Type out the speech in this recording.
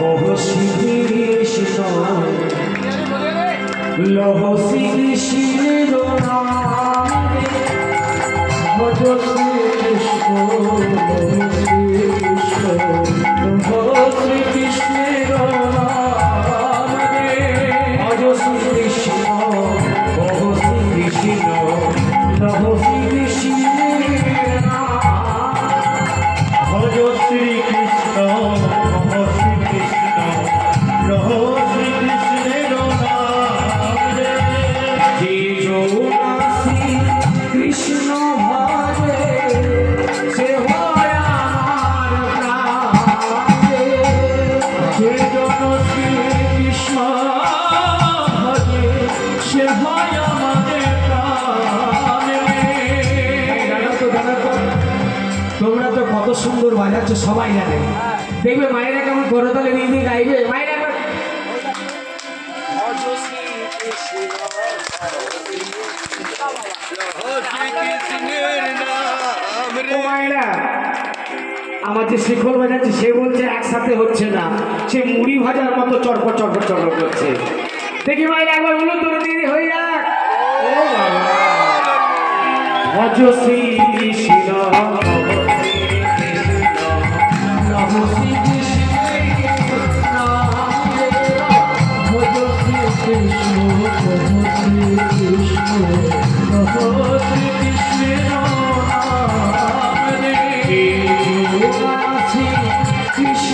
ওহ শ্রী কৃষ্ণ লহ শ্রী কৃষ্ণের নাম ভজ শ্রী কৃষ্ণ ভজ শ্রী কৃষ্ণের নাম ভজ শ্রী কৃষ্ণ ওহ শ্রী কৃষ্ণ লহ শ্রী কৃষ্ণের নাম ভজ শ্রী কৃষ্ণ ওহ শ্রী কৃষ্ণ লহ শ্রী কৃষ্ণের নাম যে যোগাসী কৃষ্ণ ভজে সে হয় আমার প্রাণে যে জন শ্রী কৃষ্ণ ভজে সে হয় আমাদের প্রাণে। তোমরা তো কত সুন্দর বাজাচ্ছ সবাই জানে, দেখবে মায়েরা কেমন করে তাহলে নিয়ে গাইবে মায়েরা। আমার যে শিখল বাজাচ্ছে সে বলছে একসাথে হচ্ছে না, সে মুড়ি ভাজার মতো চড়পড় চড়পড় চড়পড় করছে। দেখি মায়েরা একবার বলুন তোর দিদি হয়ে যাক। ও বাবা ভজ শ্রী কৃষ্ণ নম শ্রী কৃষ্ণ ভজ শ্রী কৃষ্ণ শ্রী কৃষ্ণ শ্রী কৃষ্ণ কৃষ্ণ